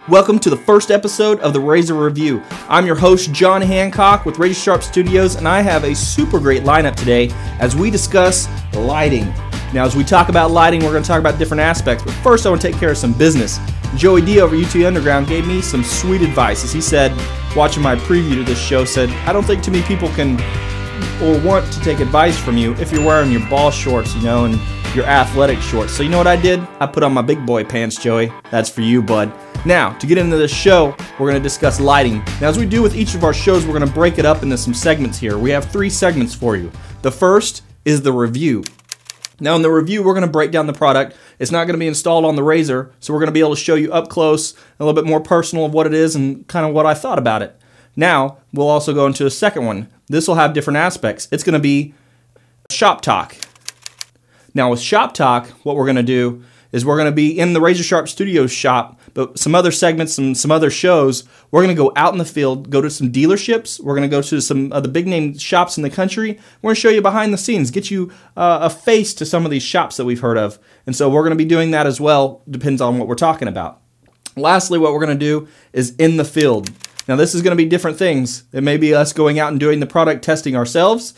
Welcome to the first episode of the RZR Review. I'm your host, John Hancock with Razor Sharp Studios, and I have a super great lineup today as we discuss lighting. Now, as we talk about lighting, we're going to talk about different aspects, but first I want to take care of some business. Joey D over UTVunderground gave me some sweet advice. As he said, watching my preview to this show, said, I don't think too many people can or want to take advice from you if you're wearing your ball shorts, you know, and your athletic shorts. So you know what I did? I put on my big boy pants, Joey. That's for you, bud. Now, to get into this show, we're going to discuss lighting. Now, as we do with each of our shows, we're going to break it up into some segments here. We have 3 segments for you. The first is the review. Now, in the review, we're going to break down the product. It's not going to be installed on the RZR, so we're going to be able to show you up close, a little bit more personal of what it is and kind of what I thought about it. Now, we'll also go into a second one. This will have different aspects. It's going to be shop talk. Now, with shop talk, what we're going to do is we're going to be in the Razor Sharp Studios shop, but some other segments and some other shows, we're going to go out in the field, go to some dealerships, we're going to go to some of the big name shops in the country, we're going to show you behind the scenes, get you a face to some of these shops that we've heard of, and so we're going to be doing that as well, depends on what we're talking about. Lastly, what we're going to do is in the field. Now this is going to be different things. It may be us going out and doing the product testing ourselves,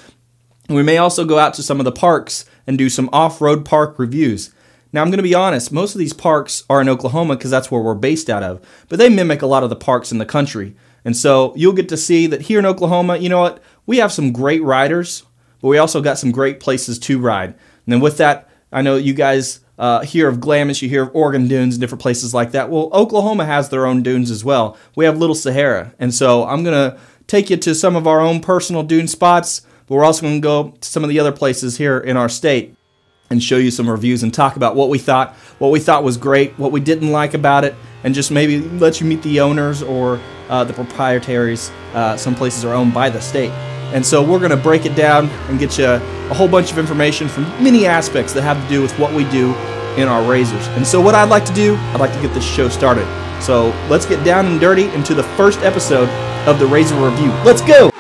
and we may also go out to some of the parks and do some off-road park reviews. Now, I'm going to be honest, most of these parks are in Oklahoma because that's where we're based out of, but they mimic a lot of the parks in the country. And so you'll get to see that here in Oklahoma, you know what, we have some great riders, but we also got some great places to ride. And then with that, I know you guys hear of Glamis, you hear of Oregon dunes and different places like that. Well, Oklahoma has their own dunes as well. We have Little Sahara. And so I'm going to take you to some of our own personal dune spots, but we're also going to go to some of the other places here in our state and show you some reviews and talk about what we thought was great, what we didn't like about it, and just maybe let you meet the owners or the proprietaries. Some places are owned by the state. And so we're going to break it down and get you a whole bunch of information from many aspects that have to do with what we do in our RZRs. And so what I'd like to do, I'd like to get this show started. So let's get down and dirty into the first episode of the RZR Review. Let's go!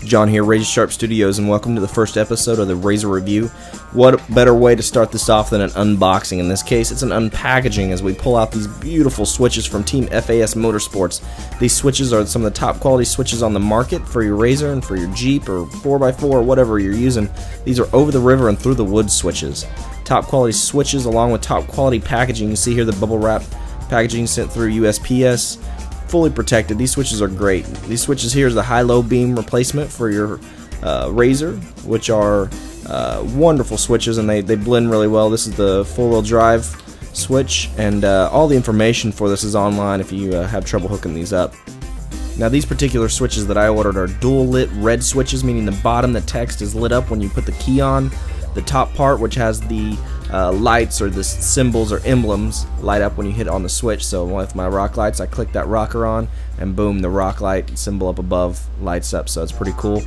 John here, Razor Sharp Studios, and welcome to the first episode of the RZR Review. What better way to start this off than an unboxing? In this case, it's an unpackaging as we pull out these beautiful switches from Team FAS Motorsports. These switches are some of the top quality switches on the market for your RZR and for your Jeep or 4x4 or whatever you're using. These are over the river and through the woods switches. Top quality switches along with top quality packaging. You see here the bubble wrap packaging sent through USPS. Fully protected. These switches are great. These switches here is the high-low beam replacement for your RZR, which are wonderful switches, and they blend really well. This is the four-wheel drive switch, and all the information for this is online if you have trouble hooking these up. Now, these particular switches that I ordered are dual-lit red switches, meaning the bottom, the text is lit up when you put the key on. The top part, which has the lights or the symbols or emblems, light up when you hit on the switch. So with my rock lights, I click that rocker on, and boom, the rock light symbol up above lights up. So it's pretty cool.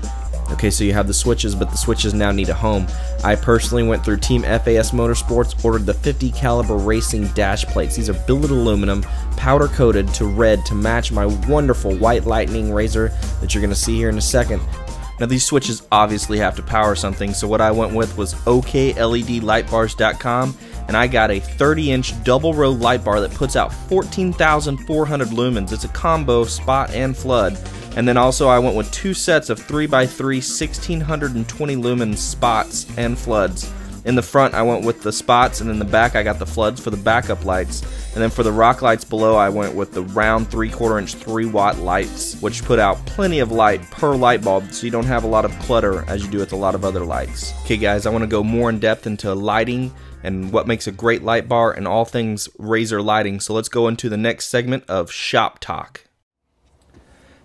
Okay, so you have the switches, but the switches now need a home. I personally went through Team FAS Motorsports, ordered the 50 caliber racing dash plates. These are billet aluminum, powder coated to red to match my wonderful white lightning RZR that you're going to see here in a second. Now these switches obviously have to power something, so what I went with was OKLEDLightbars.com, and I got a 30-inch double row light bar that puts out 14,400 lumens. It's a combo spot and flood. And then also I went with 2 sets of 3x3 1620 lumen spots and floods. In the front I went with the spots, and in the back I got the floods for the backup lights. And then for the rock lights below I went with the round 3/4 inch 3-watt lights, which put out plenty of light per light bulb, so you don't have a lot of clutter as you do with a lot of other lights. Okay guys, I want to go more in depth into lighting and what makes a great light bar and all things RZR lighting, so let's go into the next segment of Shop Talk.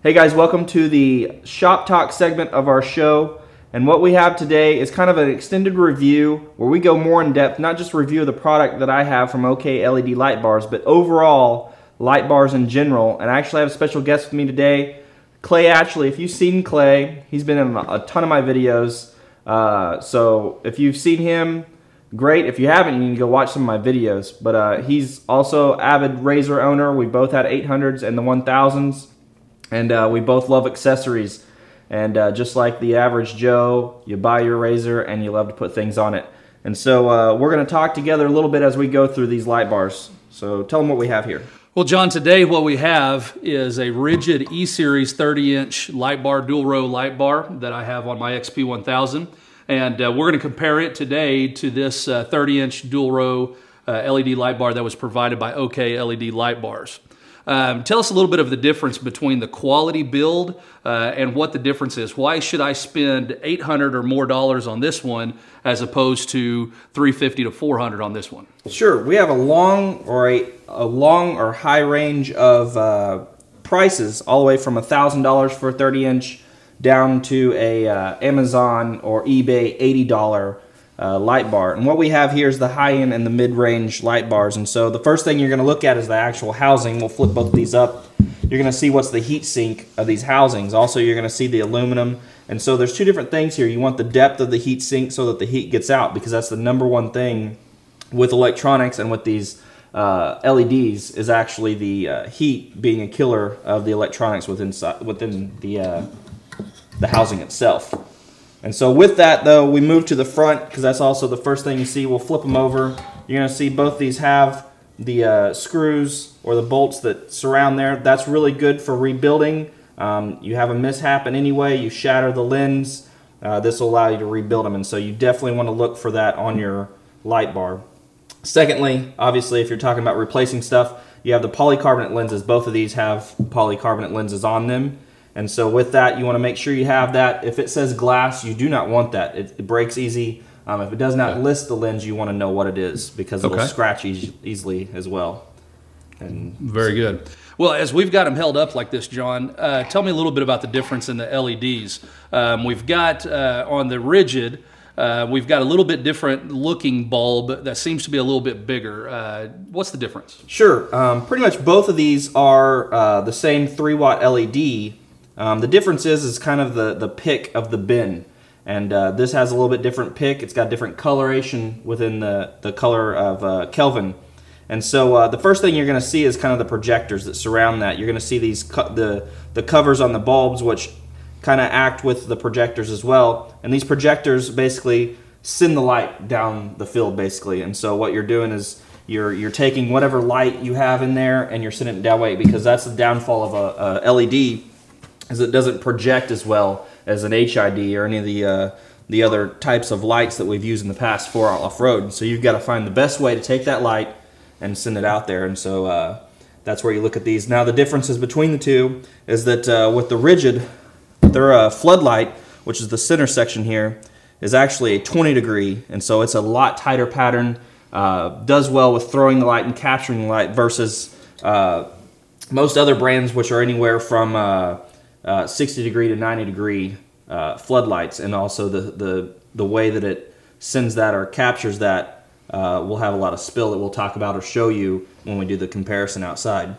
Hey guys, welcome to the Shop Talk segment of our show. And what we have today is kind of an extended review where we go more in depth, not just review of the product that I have from OKLEDLightbars, but overall light bars in general. And I actually have a special guest with me today, Clay Atchley. If you've seen Clay, he's been in a ton of my videos. So if you've seen him, great. If you haven't, you can go watch some of my videos. But he's also avid RZR owner. We both had 800s and the 1000s, and we both love accessories. And just like the average Joe, you buy your RZR and you love to put things on it. And so we're going to talk together a little bit as we go through these light bars. So tell them what we have here. Well, John, today what we have is a rigid E-Series 30-inch light bar, dual row light bar that I have on my XP1000. And we're going to compare it today to this 30-inch dual row LED light bar that was provided by OKLEDLightbars. Tell us a little bit of the difference between the quality build and what the difference is. Why should I spend $800 or more on this one as opposed to $350 to $400 on this one? Sure. We have a long or high range of prices, all the way from $1,000 for a 30-inch down to a Amazon or eBay $80 light bar. And what we have here is the high-end and the mid-range light bars. And so the first thing you're going to look at is the actual housing. We'll flip both of these up. You're going to see what's the heat sink of these housings. Also, you're going to see the aluminum. And so there's two different things here. You want the depth of the heat sink so that the heat gets out, because that's the #1 thing with electronics and with these LEDs is actually the heat being a killer of the electronics within the housing itself. And so with that, though, we move to the front, because that's also the first thing you see. We'll flip them over. You're going to see both these have the screws or the bolts that surround there. That's really good for rebuilding. You have a mishap in any way, you shatter the lens, this will allow you to rebuild them. And so you definitely want to look for that on your light bar. Secondly, obviously, if you're talking about replacing stuff, you have the polycarbonate lenses. Both of these have polycarbonate lenses on them. And so with that, you want to make sure you have that. If it says glass, you do not want that. It breaks easy. If it does not list the lens, you want to know what it is, because it'll scratch easily as well. And very good. Well, as we've got them held up like this, John, tell me a little bit about the difference in the LEDs. We've got on the rigid, we've got a little bit different looking bulb that seems to be a little bit bigger. What's the difference? Sure. Pretty much both of these are the same 3-watt LED. The difference is kind of the pick of the bin. And this has a little bit different pick. It's got different coloration within the color of Kelvin. And so the first thing you're going to see is kind of the projectors that surround that. You're going to see these the covers on the bulbs, which kind of act with the projectors as well. And these projectors basically send the light down the field, basically. And so what you're doing is you're taking whatever light you have in there and you're sending it down way, because that's the downfall of a LED, is it doesn't project as well as an HID or any of the other types of lights that we've used in the past for off-road. So you've got to find the best way to take that light and send it out there. And so that's where you look at these. Now the differences between the two is that with the rigid, their floodlight, which is the center section here, is actually a 20-degree, and so it's a lot tighter pattern, does well with throwing the light and capturing the light versus most other brands, which are anywhere from 60-degree to 90-degree floodlights. And also the way that it sends that or captures that will have a lot of spill that we'll talk about or show you when we do the comparison outside.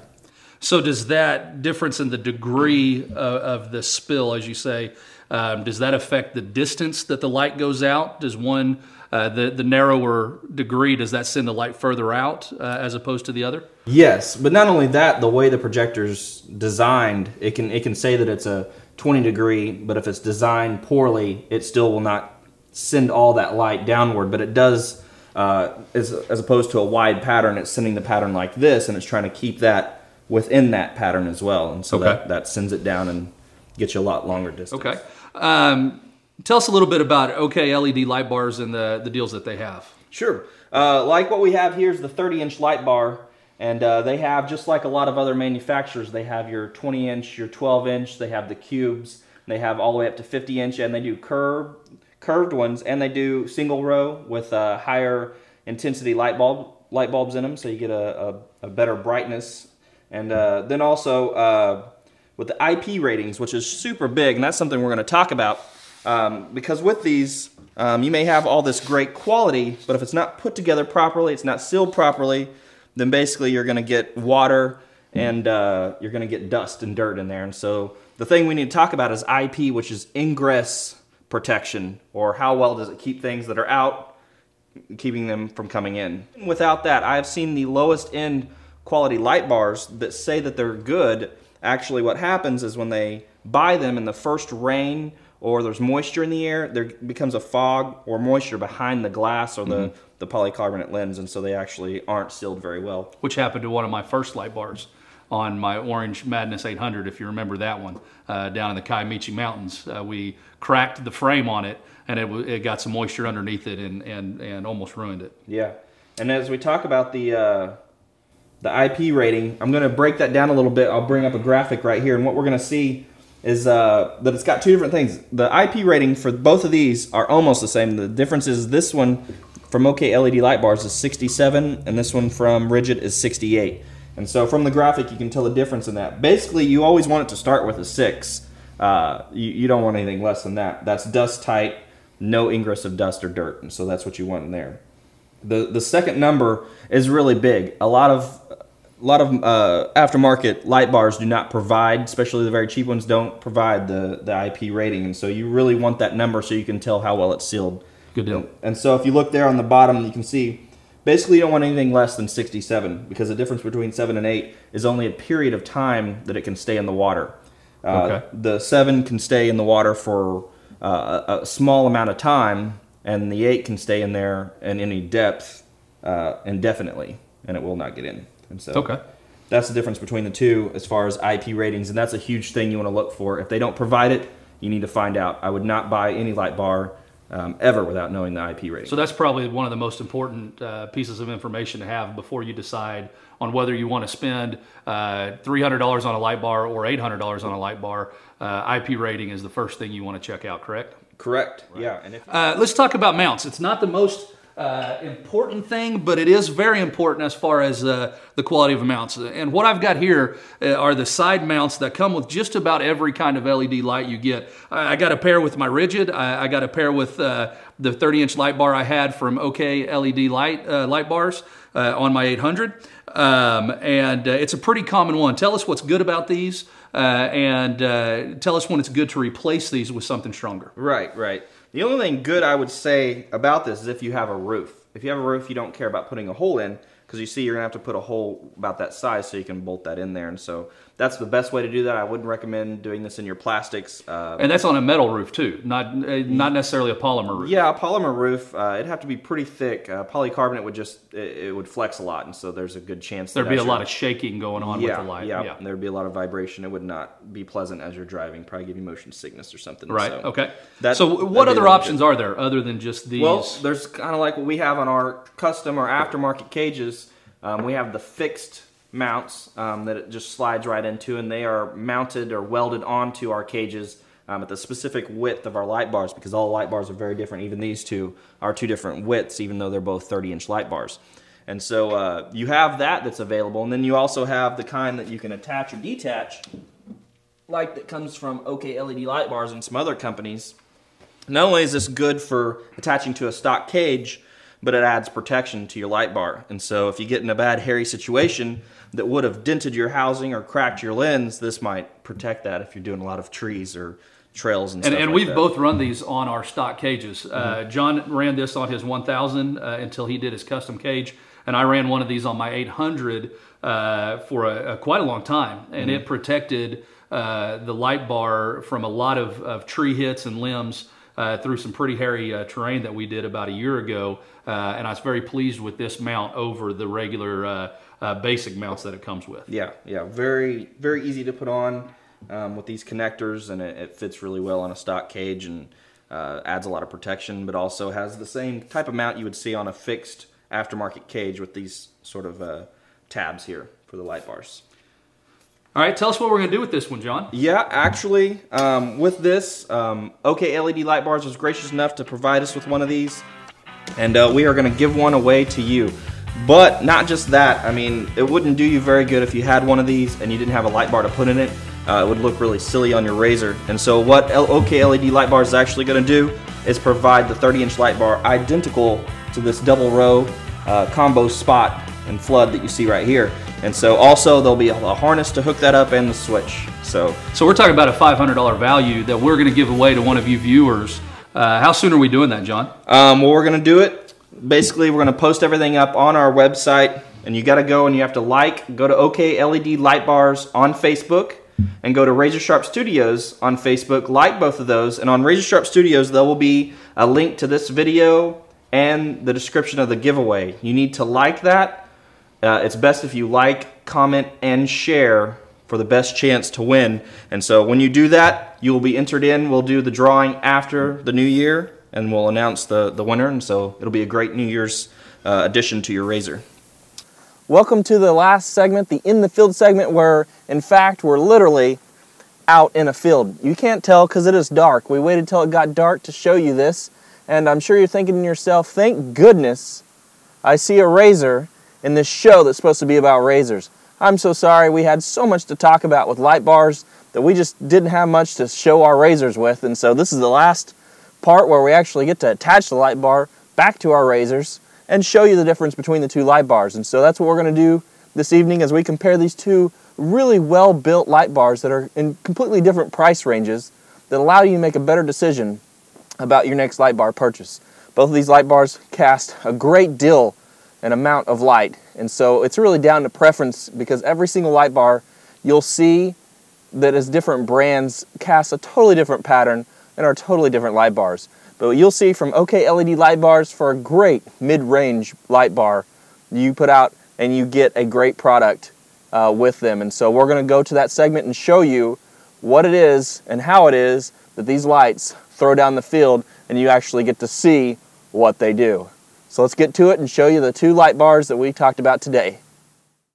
So does that difference in the degree of the spill, as you say, does that affect the distance that the light goes out? Does one, the narrower degree, does that send the light further out as opposed to the other? Yes, but not only that, the way the projector's designed, it can say that it's a 20-degree, but if it's designed poorly, it still will not send all that light downward. But it does, as opposed to a wide pattern, it's sending the pattern like this, and it's trying to keep that within that pattern as well. And so that sends it down and gets you a lot longer distance. Okay. Tell us a little bit about OKLEDLightbars and the deals that they have. Sure. Like what we have here is the 30-inch light bar, and they have, just like a lot of other manufacturers, they have your 20-inch, your 12-inch, they have the cubes, they have all the way up to 50-inch, and they do curved ones, and they do single row with higher intensity light bulbs in them, so you get a better brightness. And then also with the IP ratings, which is super big, and that's something we're going to talk about, because with these, you may have all this great quality, but if it's not put together properly, it's not sealed properly, then basically you're going to get water and you're going to get dust and dirt in there. And so the thing we need to talk about is IP, which is ingress protection, or how well does it keep things that are out, keeping them from coming in. Without that, I've seen the lowest end quality light bars that say that they're good. Actually, what happens is when they buy them in the first rain or there's moisture in the air, there becomes a fog or moisture behind the glass or the polycarbonate lens, and so they actually aren't sealed very well. Which happened to one of my first light bars on my Orange Madness 800, if you remember that one, down in the Kiamichi Mountains. We cracked the frame on it, and it got some moisture underneath it and almost ruined it. Yeah, and as we talk about the IP rating, I'm going to break that down a little bit. I'll bring up a graphic right here, and what we're going to see is that it's got two different things. The IP rating for both of these are almost the same. The difference is this one from OKLEDLightbars is 67, and this one from Rigid is 68. And so from the graphic, you can tell the difference in that. Basically, you always want it to start with a 6. You don't want anything less than that. That's dust tight, no ingress of dust or dirt, and so that's what you want in there. The second number is really big. A lot of aftermarket light bars do not provide, especially the very cheap ones, don't provide the IP rating, and so you really want that number so you can tell how well it's sealed. Good deal. And so if you look there on the bottom, you can see basically you don't want anything less than 67, because the difference between 7 and 8 is only a period of time that it can stay in the water. Okay. The 7 can stay in the water for a small amount of time, and the 8 can stay in there in any depth indefinitely, and it will not get in. And so that's the difference between the two as far as IP ratings, and that's a huge thing you want to look for. If they don't provide it, you need to find out. I would not buy any light bar ever without knowing the IP rating. So that's probably one of the most important pieces of information to have before you decide on whether you want to spend $300 on a light bar or $800 on a light bar. IP rating is the first thing you want to check out, correct? Correct. Right. Yeah. And let's talk about mounts. It's not the most important thing, but it is very important as far as the quality of mounts. And what I've got here are the side mounts that come with just about every kind of LED light you get. I got a pair with my Rigid. I got a pair with the 30-inch light bar I had from OKLEDLightbars on my 800. And it's a pretty common one. Tell us what's good about these, and tell us when it's good to replace these with something stronger. Right, right. The only thing good I would say about this is if you have a roof. If you have a roof, you don't care about putting a hole in, because you see you're going to have to put a hole about that size so you can bolt that in there. And so that's the best way to do that. I wouldn't recommend doing this in your plastics. And that's on a metal roof too, not necessarily a polymer roof. Yeah, a polymer roof, it'd have to be pretty thick. Polycarbonate would just, it would flex a lot, and so there's a good chance there'd be a lot of shaking going on with the light. Yeah, there'd be a lot of vibration. It would not be pleasant as you're driving, probably give you motion sickness or something. Right, so okay. So what other options are there other than just these? Well, there's kind of like what we have on our custom or aftermarket cages. We have the fixed mounts that it just slides right into, and they are mounted or welded onto our cages at the specific width of our light bars, because all light bars are very different. Even these two are two different widths, even though they're both 30-inch light bars. And so you have that's available, and then you also have the kind that you can attach or detach, like that comes from OKLEDLightbars and some other companies. Not only is this good for attaching to a stock cage, but it adds protection to your light bar. And so if you get in a bad hairy situation that would have dented your housing or cracked your lens, this might protect that if you're doing a lot of trees or trails and stuff like that. And we've both run these on our stock cages. John ran this on his 1000 until he did his custom cage, and I ran one of these on my 800 for quite a long time, and it protected the light bar from a lot of tree hits and limbs through some pretty hairy terrain that we did about a year ago, and I was very pleased with this mount over the regular basic mounts that it comes with. Yeah, yeah, very, very easy to put on with these connectors, and it fits really well on a stock cage, and adds a lot of protection, but also has the same type of mount you would see on a fixed aftermarket cage with these sort of tabs here for the light bars. All right, tell us what we're going to do with this one, John. Yeah, actually, with this, OKLEDLightbars was gracious enough to provide us with one of these, and we are going to give one away to you. But not just that, I mean, it wouldn't do you very good if you had one of these and you didn't have a light bar to put in it. It would look really silly on your RZR. And so what OKLEDLightbars is actually going to do is provide the 30-inch light bar identical to this double row combo spot and flood that you see right here. And so also there'll be a harness to hook that up and the switch. So we're talking about a $500 value that we're going to give away to one of you viewers How soon are we doing that, John? Well, we're going to do it. Basically, we're going to post everything up on our website, and you got to go and you have to go to OKLEDLightbars on Facebook, and go to Razor Sharp Studios on Facebook, like both of those, and on Razor Sharp Studios there will be a link to this video and the description of the giveaway. You need to like that. It's best if you like, comment, and share for the best chance to win. And so when you do that, you will be entered in. We'll do the drawing after the new year, and we'll announce the winner, and so it'll be a great New Year's addition to your Razor. Welcome to the last segment, the In the Field segment, where in fact we're literally out in a field. You can't tell because it is dark. We waited till it got dark to show you this, and I'm sure you're thinking to yourself, thank goodness I see a razor in this show that's supposed to be about razors. I'm so sorry, we had so much to talk about with light bars that we just didn't have much to show our razors with, and so this is the last part where we actually get to attach the light bar back to our razors and show you the difference between the two light bars. And so that's what we're going to do this evening as we compare these two really well-built light bars that are in completely different price ranges that allow you to make a better decision about your next light bar purchase. Both of these light bars cast a great deal and amount of light, and so it's really down to preference, because every single light bar you'll see that is different brands cast a totally different pattern and are totally different light bars. But you'll see from OKLEDLightbars, for a great mid-range light bar you put out, and you get a great product with them. And so we're going to go to that segment and show you what it is and how it is that these lights throw down the field, and you actually get to see what they do. So let's get to it and show you the two light bars that we talked about today.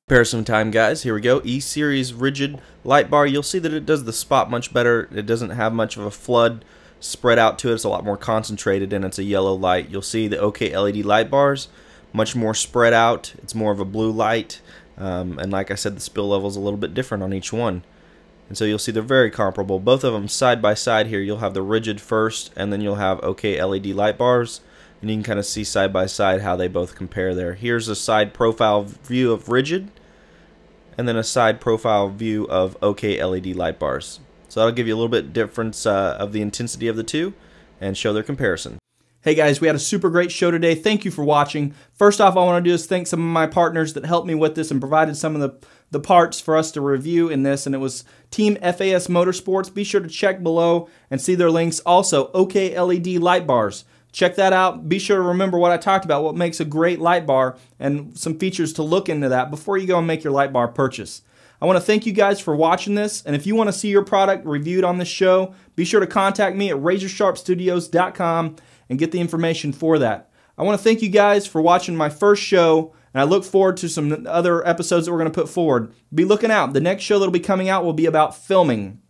Comparison time, guys. Here we go. E-Series rigid light bar. You'll see that it does the spot much better. It doesn't have much of a flood spread out to it. It's a lot more concentrated, and it's a yellow light. You'll see the OKLEDLightbars much more spread out. It's more of a blue light, and like I said, the spill level is a little bit different on each one. And so you'll see they're very comparable. Both of them side by side here. You'll have the rigid first, and then you'll have OKLEDLightbars, and you can kind of see side by side how they both compare there. Here's a side profile view of rigid, and then a side profile view of OKLEDLightbars. So that'll give you a little bit difference of the intensity of the two and show their comparison. Hey guys, we had a super great show today. Thank you for watching. First off, I want to do is thank some of my partners that helped me with this and provided some of the parts for us to review in this, and it was Team FAS Motorsports. Be sure to check below and see their links. Also, OKLEDLightbars. Check that out. Be sure to remember what I talked about, what makes a great light bar, and some features to look into that before you go and make your light bar purchase. I want to thank you guys for watching this, and if you want to see your product reviewed on this show, be sure to contact me at RazorSharpStudios.com and get the information for that. I want to thank you guys for watching my first show, and I look forward to some other episodes that we're going to put forward. Be looking out. The next show that will be coming out will be about filming.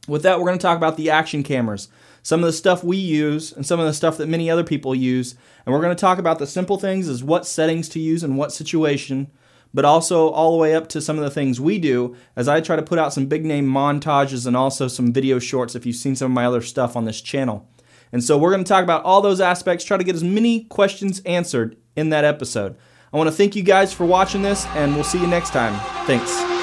With that, we're going to talk about the action cameras, some of the stuff we use and some of the stuff that many other people use, and we're going to talk about the simple things as what settings to use in what situation, but also all the way up to some of the things we do as I try to put out some big name montages and also some video shorts if you've seen some of my other stuff on this channel. And so we're going to talk about all those aspects, try to get as many questions answered in that episode. I want to thank you guys for watching this, and we'll see you next time. Thanks.